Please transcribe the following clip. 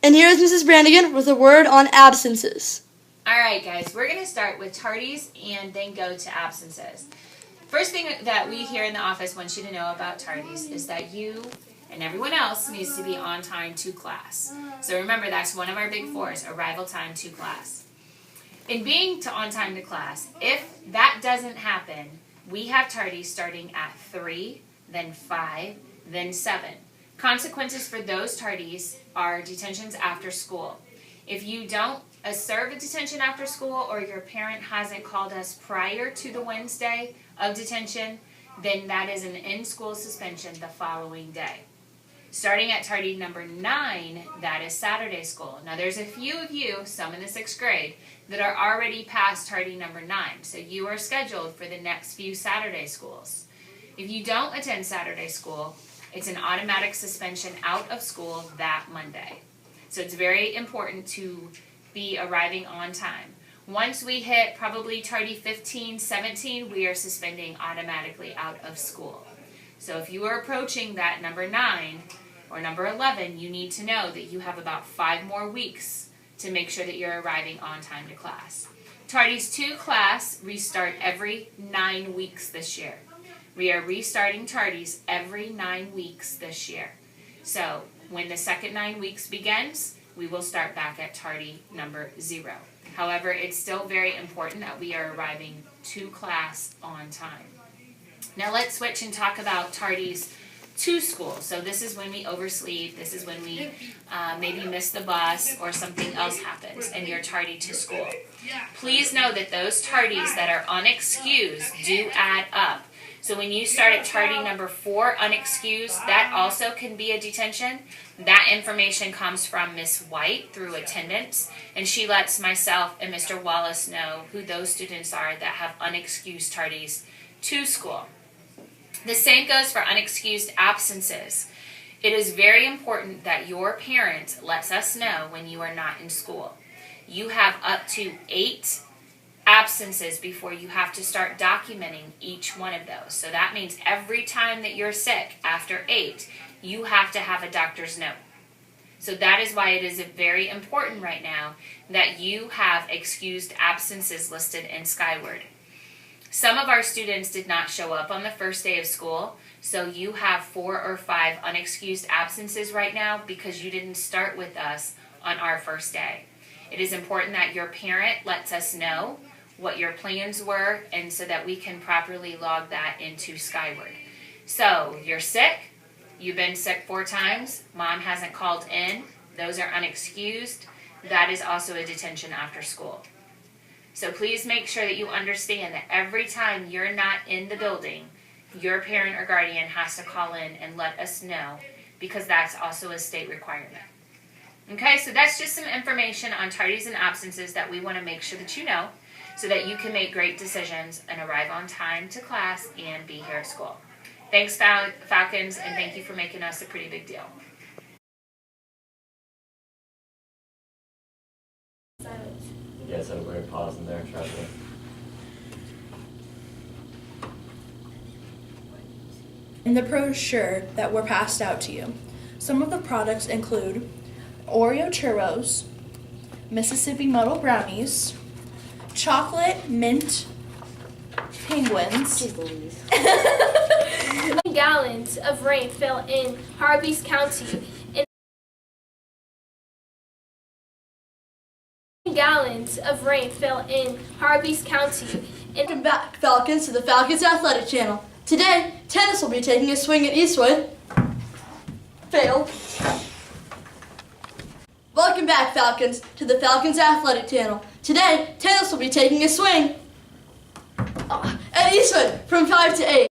And here is Mrs. Branigan with a word on absences. All right, guys, we're going to start with tardies and then go to absences. First thing that we here in the office want you to know about tardies is that you and everyone else needs to be on time to class. So remember, that's one of our big fours, arrival time to class. In being on time to class, if that doesn't happen, we have tardies starting at 3, then 5, then 7. Consequences for those tardies are detentions after school. If you don't serve a detention after school or your parent hasn't called us prior to the Wednesday of detention, then that is an in-school suspension the following day. Starting at tardy number 9, that is Saturday school. Now there's a few of you, some in the 6th grade, that are already past tardy number 9. So you are scheduled for the next few Saturday schools. If you don't attend Saturday school, it's an automatic suspension out of school that Monday. So it's very important to be arriving on time. Once we hit probably tardy 15, 17, we are suspending automatically out of school. So if you are approaching that number 9 or number 11, you need to know that you have about 5 more weeks to make sure that you're arriving on time to class. Tardies to class restart every 9 weeks this year. We are restarting tardies every 9 weeks this year. So when the second 9 weeks begins, we will start back at tardy number 0. However, it's still very important that we are arriving to class on time. Now let's switch and talk about tardies to school. So this is when we oversleep, this is when we maybe miss the bus or something else happens and you're tardy to school. Please know that those tardies that are unexcused do add up. So when you start at tardy number 4, unexcused, that also can be a detention. That information comes from Miss White through attendance, and she lets myself and Mr. Wallace know who those students are that have unexcused tardies to school. The same goes for unexcused absences. It is very important that your parent lets us know when you are not in school. You have up to 8 absences before you have to start documenting each one of those. So that means every time that you're sick after 8, you have to have a doctor's note. So that is why it is very important right now that you have excused absences listed in Skyward. Some of our students did not show up on the first day of school, so you have 4 or 5 unexcused absences right now because you didn't start with us on our first day. It is important that your parent lets us know what your plans were and so that we can properly log that into Skyward. So you're sick, you've been sick 4 times, mom hasn't called in, those are unexcused, that is also a detention after school. So please make sure that you understand that every time you're not in the building, your parent or guardian has to call in and let us know because that's also a state requirement. Okay, so that's just some information on tardies and absences that we want to make sure that you know so that you can make great decisions and arrive on time to class and be here at school. Thanks, Falcons, and thank you for making us a pretty big deal. Yeah, so we're pausing there, try to. In the brochure that were passed out to you, some of the products include Oreo churros, Mississippi Muddle brownies, chocolate mint penguins, Gallons of rain fell in Harvey's County. Gallons of rain fell in Harvey's County. Welcome back, Falcons, to the Falcons Athletic Channel. Today, tennis will be taking a swing at Eastwood. Fail. Welcome back, Falcons, to the Falcons Athletic Channel. Today, tennis will be taking a swing at Eastwood from 5 to 8.